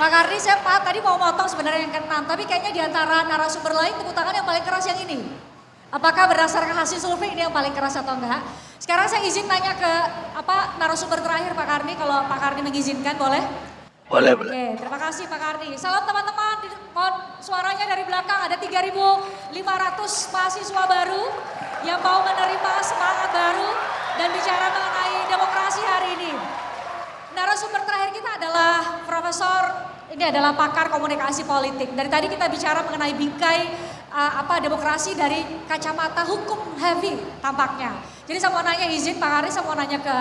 Pak Karni, saya tadi mau motong sebenarnya yang ke-6, tapi kayaknya di antara narasumber lain tepuk tangan yang paling keras yang ini. Apakah berdasarkan hasil survei ini yang paling keras atau enggak? Sekarang saya izin tanya ke narasumber terakhir Pak Karni, kalau Pak Karni mengizinkan boleh? Boleh. Oke, terima kasih Pak Karni. Salam teman-teman, suaranya dari belakang ada 3.500 mahasiswa baru yang mau menerima semangat baru dan bicara mengenai demokrasi hari ini. Narasumber terakhir kita adalah ini adalah pakar komunikasi politik. Dari tadi kita bicara mengenai bingkai demokrasi dari kacamata hukum heavy tampaknya. Jadi saya mau nanya izin Pak Karni, saya mau nanya ke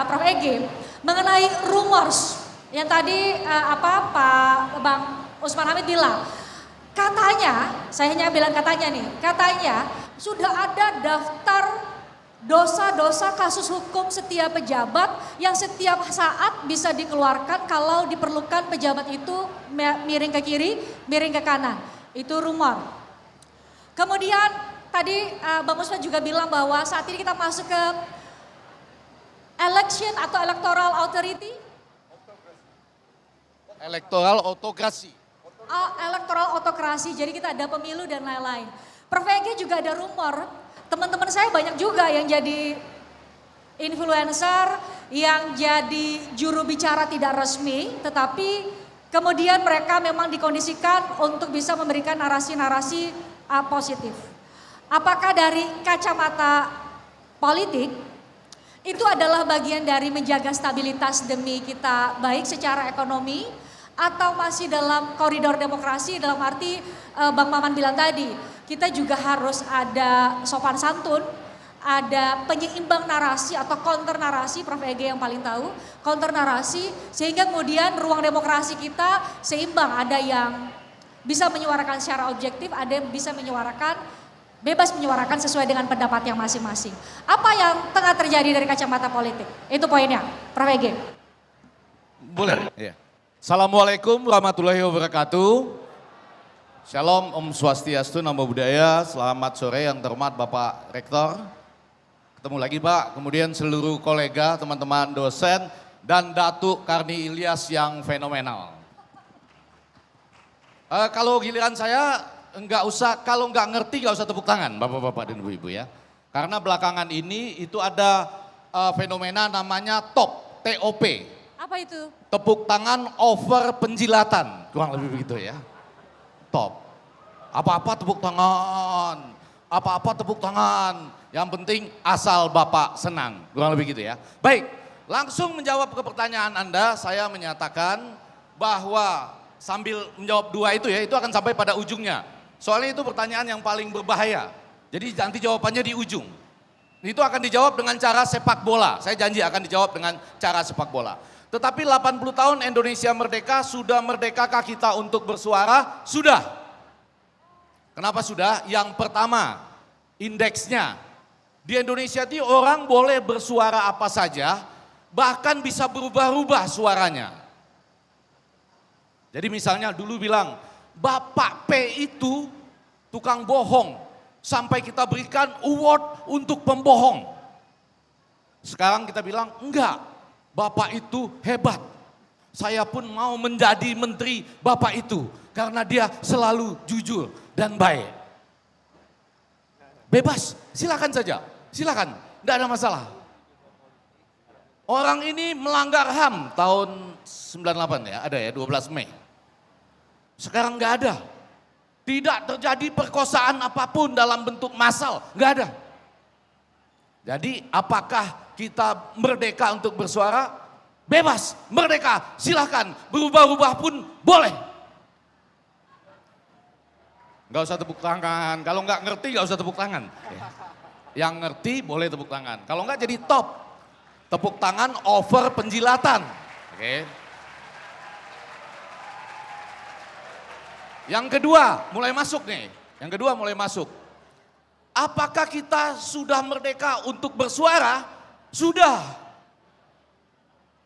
Prof. Ege mengenai rumors yang tadi Pak Bang Usman Hamid bilang. Katanya, saya hanya bilang katanya nih, katanya sudah ada daftar dosa-dosa kasus hukum setiap pejabat yang setiap saat bisa dikeluarkan kalau diperlukan pejabat itu miring ke kiri, miring ke kanan. Itu rumor. Kemudian tadi Bang Usman juga bilang bahwa saat ini kita masuk ke election atau electoral authority. Electoral autokrasi. Electoral autokrasi, jadi kita ada pemilu dan lain-lain. Prof. Ege juga ada rumor. Teman-teman saya banyak juga yang jadi influencer, yang jadi juru bicara tidak resmi, tetapi kemudian mereka memang dikondisikan untuk bisa memberikan narasi-narasi positif. Apakah dari kacamata politik, itu adalah bagian dari menjaga stabilitas demi kita baik secara ekonomi, atau masih dalam koridor demokrasi dalam arti Bang Maman bilang tadi, kita juga harus ada sopan santun, ada penyeimbang narasi atau counter narasi, Prof. Ege yang paling tahu, counter narasi sehingga kemudian ruang demokrasi kita seimbang, ada yang bisa menyuarakan secara objektif, ada yang bisa bebas menyuarakan sesuai dengan pendapatnya masing-masing. Apa yang tengah terjadi dari kacamata politik? Itu poinnya, Prof. Ege. Boleh. Ya. Assalamualaikum warahmatullahi wabarakatuh. Shalom, Om Swastiastu, Namo Buddhaya, selamat sore yang terhormat Bapak Rektor. Ketemu lagi Pak, kemudian seluruh kolega, teman-teman dosen, dan Datuk Karni Ilyas yang fenomenal. Kalau giliran saya, kalau nggak ngerti nggak usah tepuk tangan Bapak-Bapak dan Ibu-Ibu ya. Karena belakangan ini itu ada fenomena namanya TOP. Apa itu? Tepuk tangan over penjilatan, kurang lebih begitu ya. Top. Apa-apa tepuk tangan, apa-apa tepuk tangan. Yang penting asal Bapak senang, kurang lebih gitu ya. Baik, langsung menjawab ke pertanyaan Anda, saya menyatakan bahwa sambil menjawab dua itu ya, itu akan sampai pada ujungnya. Soalnya itu pertanyaan yang paling berbahaya. Jadi nanti jawabannya di ujung. Itu akan dijawab dengan cara sepak bola, saya janji akan dijawab dengan cara sepak bola. Tetapi 80 tahun Indonesia merdeka, sudah merdekakah kita untuk bersuara? Sudah. Kenapa sudah? Yang pertama, indeksnya. Di Indonesia itu orang boleh bersuara apa saja, bahkan bisa berubah-ubah suaranya. Jadi misalnya dulu bilang, Bapak P itu tukang bohong, sampai kita berikan award untuk pembohong. Sekarang kita bilang, enggak. Bapak itu hebat, saya pun mau menjadi menteri Bapak itu karena dia selalu jujur dan baik. Bebas, silakan saja, silakan, tidak ada masalah. Orang ini melanggar HAM tahun 98 ya, ada ya 12 Mei. Sekarang nggak ada, tidak terjadi perkosaan apapun dalam bentuk massal, nggak ada. Jadi apakah kita merdeka untuk bersuara? Bebas, merdeka, silahkan, berubah-ubah pun boleh. Gak usah tepuk tangan, kalau nggak ngerti gak usah tepuk tangan. Yang ngerti boleh tepuk tangan, kalau nggak jadi top. Tepuk tangan over penjilatan. Oke. Yang kedua mulai masuk nih, Apakah kita sudah merdeka untuk bersuara? Sudah.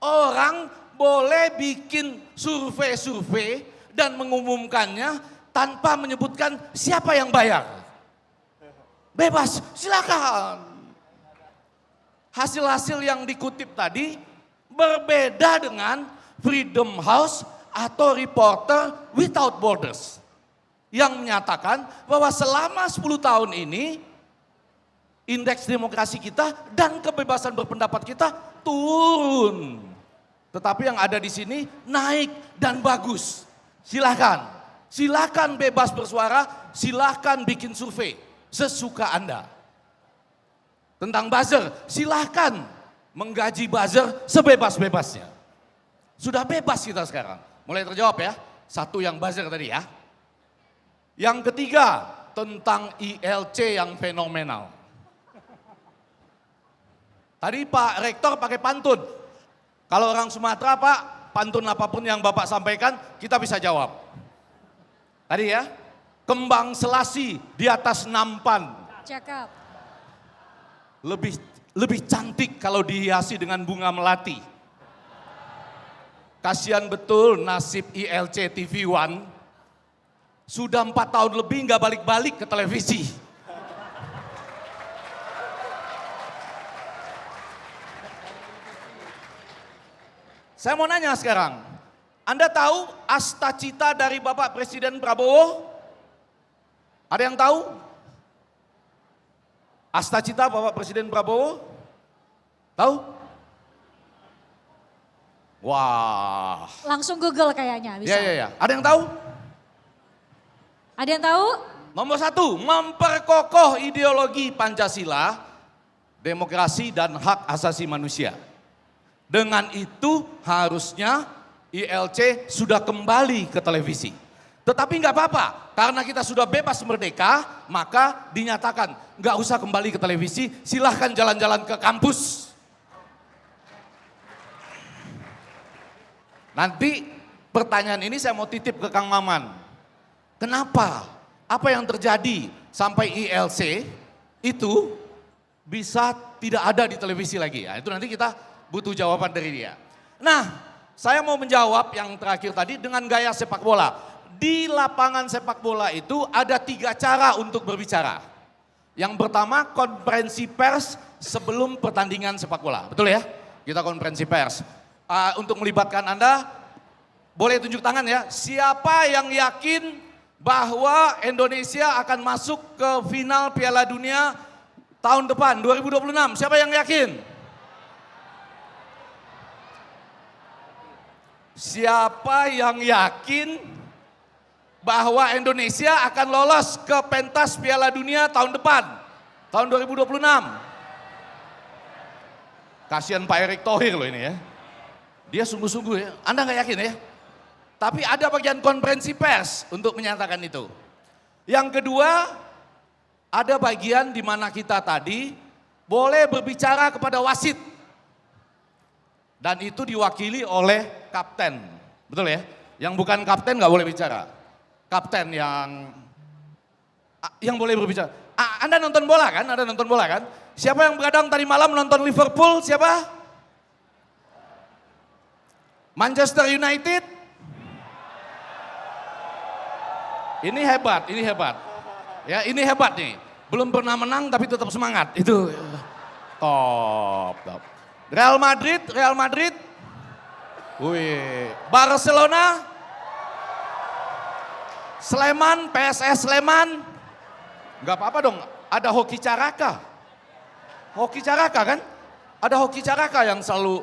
Orang boleh bikin survei-survei dan mengumumkannya tanpa menyebutkan siapa yang bayar. Bebas, silakan. Hasil-hasil yang dikutip tadi berbeda dengan Freedom House atau Reporter Without Borders yang menyatakan bahwa selama 10 tahun ini indeks demokrasi kita dan kebebasan berpendapat kita turun. Tetapi yang ada di sini naik dan bagus. Silakan, silakan bebas bersuara, silakan bikin survei sesuka Anda. Tentang buzzer, silakan menggaji buzzer sebebas-bebasnya. Sudah bebas kita sekarang. Mulai terjawab ya, satu yang buzzer tadi ya. Yang ketiga, tentang ILC yang fenomenal. Tadi Pak Rektor pakai pantun. Kalau orang Sumatera Pak, pantun apapun yang Bapak sampaikan, kita bisa jawab. Tadi ya, kembang selasi di atas nampan. Cakep. Lebih cantik kalau dihiasi dengan bunga melati. Kasihan betul nasib ILC TV One. Sudah 4 tahun lebih nggak balik-balik ke televisi. Saya mau nanya sekarang, Anda tahu asta cita dari Bapak Presiden Prabowo? Ada yang tahu? Asta cita Bapak Presiden Prabowo? Tahu? Wah. Langsung Google kayaknya bisa. Ya. Ada yang tahu? Ada yang tahu? Nomor 1, memperkokoh ideologi Pancasila, demokrasi dan hak asasi manusia. Dengan itu harusnya ILC sudah kembali ke televisi. Tetapi nggak apa-apa, karena kita sudah bebas merdeka, maka dinyatakan nggak usah kembali ke televisi, silahkan jalan-jalan ke kampus. Nanti pertanyaan ini saya mau titip ke Kang Maman. Kenapa? Apa yang terjadi sampai ILC itu bisa tidak ada di televisi lagi? Ya, itu nanti kita butuh jawaban dari dia. Nah, saya mau menjawab yang terakhir tadi dengan gaya sepak bola. Di lapangan sepak bola itu ada 3 cara untuk berbicara. Yang pertama konferensi pers sebelum pertandingan sepak bola. Betul ya? Kita konferensi pers. Untuk melibatkan Anda, boleh tunjuk tangan ya. Siapa yang yakin bahwa Indonesia akan masuk ke final Piala Dunia tahun depan 2026? Siapa yang yakin? Siapa yang yakin bahwa Indonesia akan lolos ke pentas Piala Dunia tahun depan, tahun 2026? Kasihan Pak Erick Thohir loh ini ya. Dia sungguh-sungguh ya, Anda nggak yakin ya? Tapi ada bagian konferensi pers untuk menyatakan itu. Yang kedua, ada bagian di mana kita tadi boleh berbicara kepada wasit. Dan itu diwakili oleh kapten, betul ya? Yang bukan kapten nggak boleh bicara. Kapten yang boleh berbicara. Anda nonton bola kan? Anda nonton bola kan? Siapa yang begadang tadi malam nonton Liverpool? Siapa? Manchester United? Ini hebat, ini hebat. Ya, ini hebat nih. Belum pernah menang tapi tetap semangat. Itu top. Real Madrid. Wih, Barcelona, Sleman, PSS Sleman. Enggak apa-apa dong, ada hoki caraka. Hoki caraka kan? Ada hoki caraka yang selalu.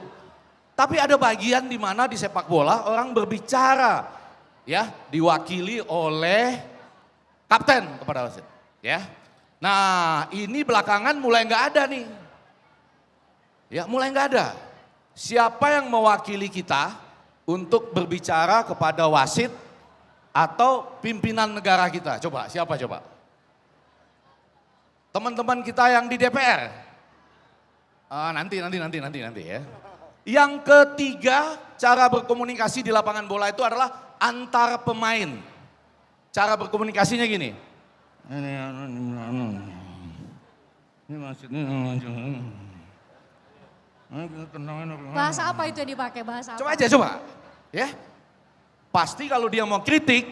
Tapi ada bagian di mana di sepak bola orang berbicara, ya, diwakili oleh kapten kepada wasit, ya. Nah, ini belakangan mulai nggak ada nih. Ya, mulai nggak ada. Siapa yang mewakili kita untuk berbicara kepada wasit atau pimpinan negara kita? Coba, siapa coba? Teman-teman kita yang di DPR. Nanti ya. Yang ketiga, cara berkomunikasi di lapangan bola itu adalah antar pemain. Cara berkomunikasinya gini. Ini maksudnya Bahasa apa itu yang dipakai? Bahasa apa? Coba aja, coba. Ya. Pasti kalau dia mau kritik,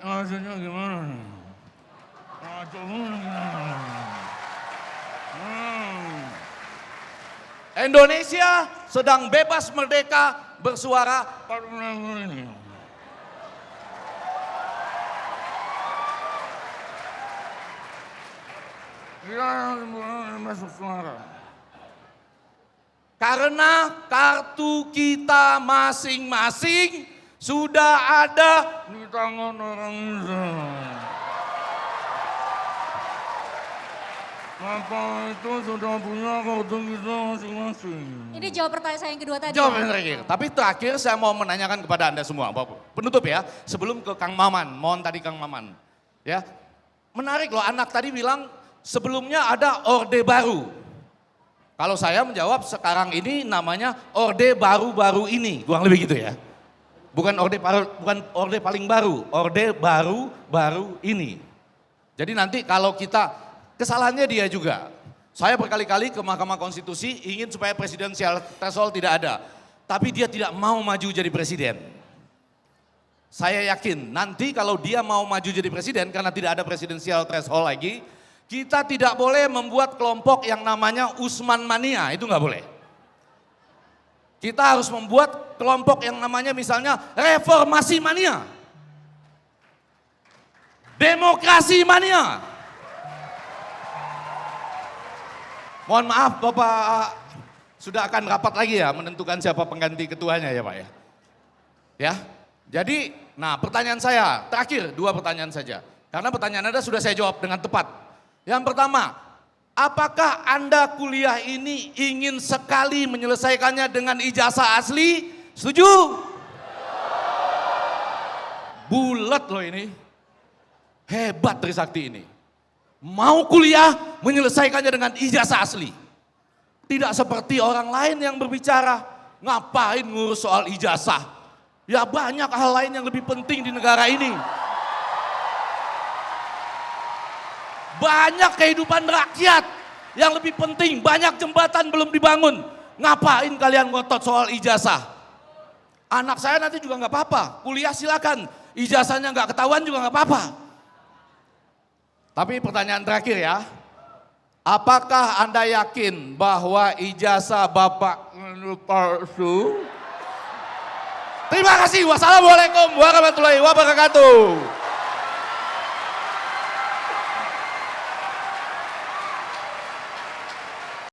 maksudnya gimana? Indonesia sedang bebas merdeka bersuara. Karena kartu kita masing-masing sudah ada di tangan orang Islam. Apa itu sudah punya kartu kita masing-masing? Ini jawab pertanyaan saya yang kedua tadi. Jawab yang terakhir. Tapi terakhir saya mau menanyakan kepada Anda semua, penutup ya, sebelum ke Kang Maman, mohon tadi Kang Maman. Ya, menarik loh, anak tadi bilang sebelumnya ada Orde Baru. Kalau saya menjawab sekarang ini namanya Orde Baru-baru ini, kurang lebih gitu ya. Bukan orde paling baru, Orde Baru-baru ini. Jadi nanti kalau kita, kesalahannya dia juga. Saya berkali-kali ke Mahkamah Konstitusi ingin supaya presidensial threshold tidak ada. Tapi dia tidak mau maju jadi presiden. Saya yakin nanti kalau dia mau maju jadi presiden karena tidak ada presidensial threshold lagi, kita tidak boleh membuat kelompok yang namanya Usman Mania, itu nggak boleh. Kita harus membuat kelompok yang namanya misalnya Reformasi Mania. Demokrasi Mania. Mohon maaf Bapak sudah akan rapat lagi ya menentukan siapa pengganti ketuanya ya Pak ya. Ya, jadi nah pertanyaan saya terakhir 2 pertanyaan saja. Karena pertanyaan Anda sudah saya jawab dengan tepat. Yang pertama, apakah Anda kuliah ini ingin sekali menyelesaikannya dengan ijazah asli? Setuju? Bulat loh ini. Hebat Trisakti ini. Mau kuliah menyelesaikannya dengan ijazah asli. Tidak seperti orang lain yang berbicara, ngapain ngurus soal ijazah. Ya banyak hal lain yang lebih penting di negara ini. Banyak kehidupan rakyat yang lebih penting, banyak jembatan belum dibangun. Ngapain kalian ngotot soal ijazah? Anak saya nanti juga nggak apa-apa, kuliah silakan. Ijazahnya nggak ketahuan juga nggak apa-apa. Tapi pertanyaan terakhir ya, apakah Anda yakin bahwa ijazah Bapak palsu? Terima kasih. Wassalamualaikum warahmatullahi wabarakatuh.